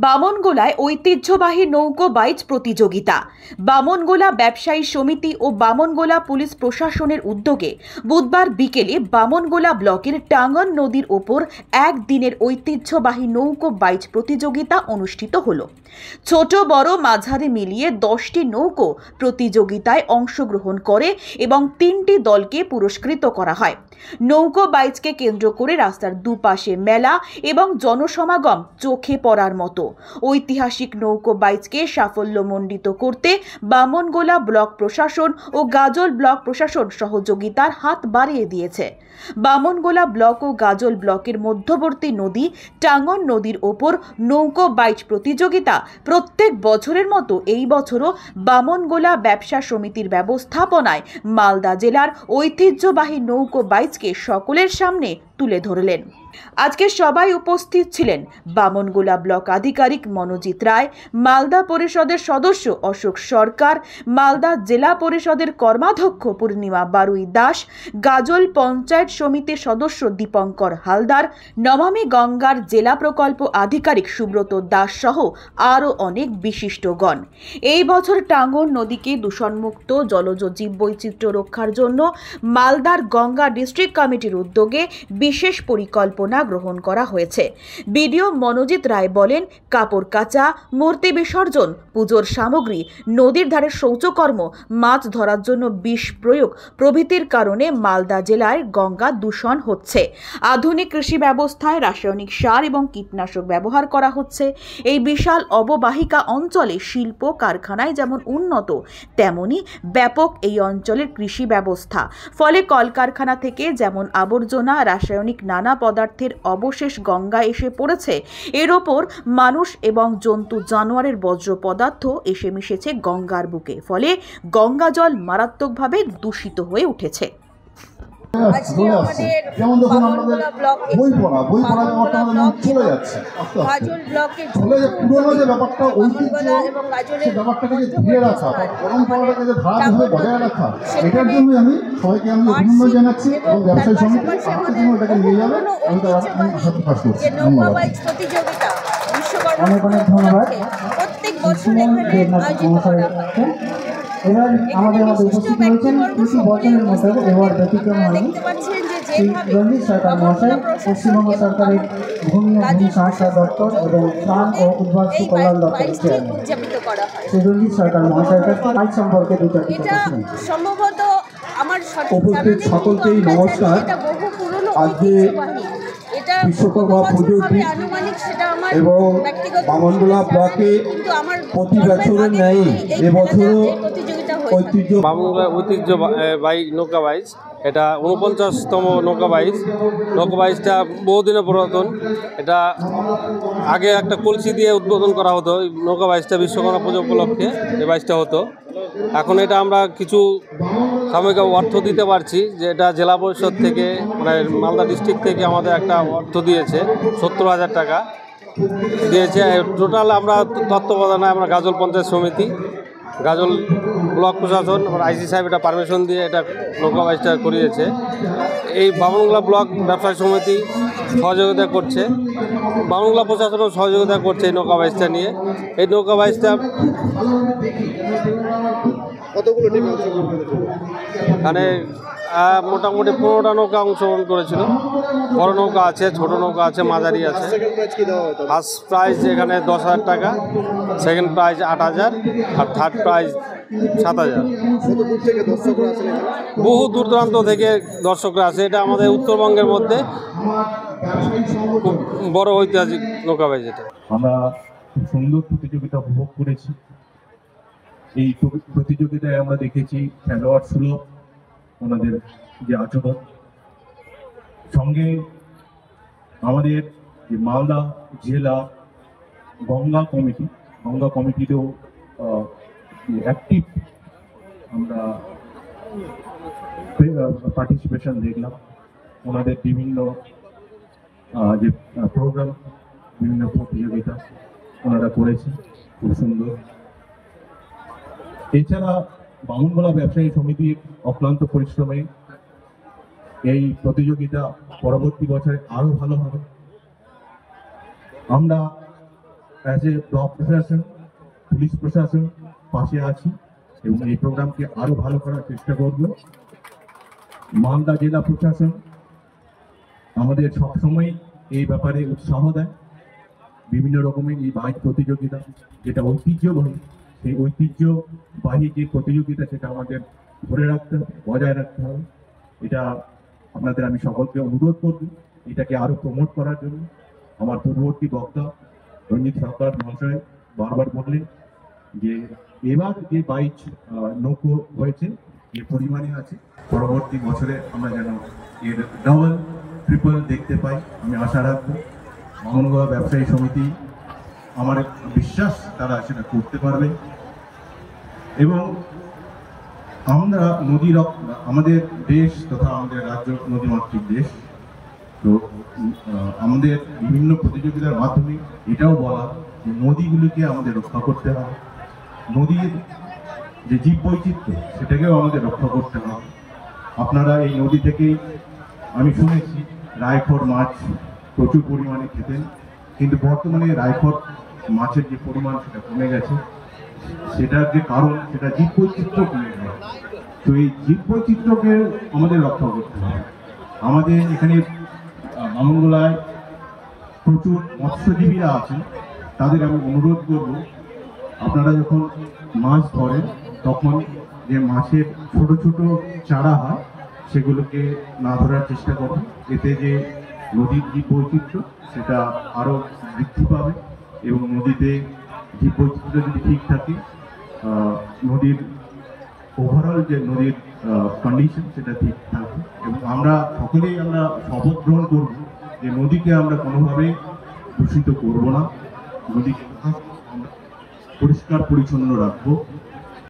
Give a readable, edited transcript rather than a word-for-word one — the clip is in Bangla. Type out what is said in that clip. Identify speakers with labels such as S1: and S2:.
S1: বামনগোলায় ঐতিহ্যবাহী নৌকো বাইচ প্রতিযোগিতা। বামনগোলা ব্যবসায়ী সমিতি ও বামনগোলা পুলিশ প্রশাসনের উদ্যোগে বুধবার বিকেলে বামনগোলা ব্লকের টাঙ্গন নদীর ওপর একদিনের ঐতিহ্যবাহী নৌকো বাইচ প্রতিযোগিতা অনুষ্ঠিত হলো। ছোট বড় মাঝারি মিলিয়ে 10টি নৌকো প্রতিযোগিতায় অংশগ্রহণ করে এবং 3টি দলকে পুরস্কৃত করা হয়। নৌকো বাইচকে কেন্দ্র করে রাস্তার দুপাশে মেলা এবং জনসমাগম চোখে পড়ার মতো। ঐতিহাসিক নৌকো বাইচকে সাফল্যমণ্ডিত করতে বামনগোলা ব্লক প্রশাসন ও গাজল ব্লক প্রশাসন সহযোগিতার হাত বাড়িয়ে দিয়েছে। বামনগোলা ব্লক ও গাজল ব্লকের মধ্যবর্তী নদী টাঙ্গন নদীর ওপর নৌকো বাইচ প্রতিযোগিতা প্রত্যেক বছরের মতো এই বছরও বামনগোলা ব্যবসা সমিতির ব্যবস্থাপনায় মালদা জেলার ঐতিহ্যবাহী নৌকো বাইচকে সকলের সামনে তুলে ধরলেন। আজকে সবাই উপস্থিত ছিলেন বামনগোলা ব্লক আধিকারিক মনোজিৎ রায়, মালদা পরিষদের সদস্য অশোক সরকার, মালদা জেলা পরিষদের কর্মাধ্যক্ষ পূর্ণিমা বারুই দাস, গাজল পঞ্চায়েত সমিতির সদস্য দীপঙ্কর হালদার, নমামি গঙ্গার জেলা প্রকল্প আধিকারিক সুব্রত দাস সহ আরও অনেক বিশিষ্টগণ। এই বছর টাঙ্গন নদীকে দূষণমুক্ত জলজ জীববৈচিত্র্য রক্ষার জন্য মালদার গঙ্গা ডিস্ট্রিক্ট কমিটির উদ্যোগে বিশেষ পরিকল্পনা গ্রহণ করা হয়েছে। বিডিও মনোজিৎ রায় বলেন, কাপড় কাচা, মূর্তি বিসর্জন, পুজোর সামগ্রী, নদীর ধারে শৌচকর্ম, মাছ ধরার জন্য বিষ প্রয়োগ প্রভৃতির কারণে মালদা জেলায় গঙ্গা দূষণ হচ্ছে। আধুনিক কৃষি ব্যবস্থায় রাসায়নিক সার এবং কীটনাশক ব্যবহার করা হচ্ছে। এই বিশাল অববাহিকা অঞ্চলে শিল্প কারখানায় যেমন উন্নত, তেমনি ব্যাপক এই অঞ্চলের কৃষি ব্যবস্থা। ফলে কলকারখানা থেকে যেমন আবর্জনা, রাসায়নিক নানা পদার্থের অবশেষ গঙ্গা এসে পড়েছে, এর ওপর মানুষ এবং জন্তু জানোয়ারের বর্জ্য পদার্থ এসে মিশেছে গঙ্গার বুকে। ফলে গঙ্গা জল মারাত্মকভাবে দূষিত হয়ে উঠেছে।
S2: প্রত্যেক বছর এবার আমাদের মধ্যে উপস্থিত হয়েছেন কৃষি বচনের মধ্যে এবার ব্যতিক্রম হয়নি রঞ্জিত সরকার মহাশয়, পশ্চিমবঙ্গ সরকারের ভূমি ও ভূমি সংস্কার দপ্তর এবং ত্রাণ ও উদ্বাস্তু কল্যাণ দপ্তরের চেয়ারম্যান শ্রী রঞ্জিত সরকার মহাশয়ের কাছে বাইচ সম্পর্কে দু চারটি কথা শুনুন।
S3: উপস্থিত সকলকেই নমস্কার। আজকে বিশ্বকর্মা পুজোর দিন এবং বামনগোলা ব্লকে প্রতি বছরের ন্যায় এবছরও
S4: বামনগোলা ঐতিহ্যবাহী নৌকা বাইচ, এটা 49তম নৌকা বাইচ। নৌকা বাইচটা বহুদিনের পুরাতন। এটা আগে একটা কলসি দিয়ে উদ্বোধন করা হতো। এই নৌকা বাইচটা বিশ্বকর্মা পুজো উপলক্ষে এই বাইচটা হতো। এখন এটা আমরা কিছু সাময়িক অর্থ দিতে পারছি, যে এটা জেলা পরিষদ থেকে মানে মালদা ডিস্ট্রিক্ট থেকে আমাদের একটা অর্থ দিয়েছে, 70,000 টাকা দিয়েছে। টোটাল আমরা তত্ত্বাবধানে আমরা গাজল পঞ্চায়েত সমিতি, গাজল ব্লক প্রশাসন, আইসি সাহেব এটা পারমিশন দিয়ে এটা নৌকা বাইচটা করিয়েছে। এই বামনগোলা ব্লক ব্যবসায়ী সমিতি সহযোগিতা করছে, বামনগোলা প্রশাসনও সহযোগিতা করছে এই নৌকা বাইচটা নিয়ে। এই নৌকা বাইচটা
S5: কতগুলো টিম অংশগ্রহণ করেছিল?
S4: এখানে মোটামুটি 15টা নৌকা অংশগ্রহণ করেছিল। বড় নৌকা আছে, ছোট নৌকা আছে, মাঝারি আছে। ফার্স্ট প্রাইজ এখানে 10,000 টাকা, সেকেন্ড প্রাইজ 8,000 আর থার্ড প্রাইজ 7,000। বহু দূর দূরান্ত থেকে দর্শকরা আসে। এটা আমাদের উত্তরবঙ্গের মধ্যে খুব বড় ঐতিহাসিক নৌকা বাইচ। এটা
S3: আমরা খুব সুন্দর প্রতিযোগিতা উপভোগ করেছি। এই প্রতিযোগিতায় আমরা দেখেছি খেলোয়াড় সুলভ ওনাদের যে আচরণ, সঙ্গে আমাদের যে মালদা জেলা গঙ্গা কমিটিরও অ্যাক্টিভ আমরা পার্টিসিপেশন দেখলাম। ওনাদের বিভিন্ন যে প্রোগ্রাম, বিভিন্ন প্রতিযোগিতা ওনারা করেছে, খুব সুন্দর। এছাড়া বামনগোলা ব্যবসায়ী সমিতির অক্লান্ত পরিশ্রমে এই প্রতিযোগিতা পরবর্তী বছরে আরো ভালো হবে। আমরা অ্যাজ এ ব্লক প্রশাসন, পুলিশ প্রশাসন পাশে আছি এবং এই প্রোগ্রামকে আরো ভালো করার চেষ্টা করব। মালদা জেলা প্রশাসন আমাদের সবসময় এই ব্যাপারে উৎসাহ দেয়। বিভিন্ন রকমের এই বাইক প্রতিযোগিতা যেটা ঐতিহ্যবাহী, সেই ঐতিহ্যবাহী যে প্রতিযোগিতা সেটা আমাদের ধরে রাখতে হবে, বজায় রাখতে হবে। এটা আপনাদের আমি সকলকে অনুরোধ করব এটাকে আরো প্রমোট করার জন্য। আমার পূর্ববর্তী বক্তা রঞ্জিত সরকার মহাশয় বারবার বললেন যে এবার যে বাইক নৌকো হয়েছে যে পরিমাণে আছে, পরবর্তী বছরে আমরা যেন এর ডাবল ট্রিপল দেখতে পাই। আমি আশা রাখবো বামনগোলা ব্যবসায়ী সমিতি, আমার বিশ্বাস তারা সেটা করতে পারবে। এবং আমরা আমাদের দেশ তথা আমাদের রাজ্য নদীমাতৃক দেশ, তো আমাদের বিভিন্ন প্রতিযোগিতার মাধ্যমে এটাও বলা যে নদীগুলিকে আমাদের রক্ষা করতে হবে, নদীর যে জীববৈচিত্র্য সেটাকেও আমাদের রক্ষা করতে হবে। আপনারা এই নদী থেকেই আমি শুনেছি রায়খোর মাছ প্রচুর পরিমাণে খেতেন, কিন্তু বর্তমানে রায়খোর মাছের যে পরিমাণ সেটা কমে গেছে। সেটার যে কারণ সেটা জীববৈচিত্র্য কমে গেছে। তো এই জীববৈচিত্র্যকে আমাদের রক্ষা করতে হবে। আমাদের এখানে বামনগোলায় প্রচুর মৎস্যজীবীরা আছেন, তাদের আমি অনুরোধ করব আপনারা যখন মাছ ধরেন তখন যে মাছের ছোট ছোট চারা হয় সেগুলোকে না ধরার চেষ্টা করুন। এতে যে নদীর জীববৈচিত্র্য সেটা আরও বৃদ্ধি পাবে এবং নদীতে জীববৈচিত্র্য যদি ঠিক থাকে, নদীর ওভারঅল যে নদীর কন্ডিশন সেটা ঠিক থাকবে। এবং আমরা সকলেই শপথ গ্রহণ করব যে নদীকে আমরা কোনোভাবে দূষিত করব না, নদীকে আমরা পরিষ্কার পরিচ্ছন্ন রাখবো।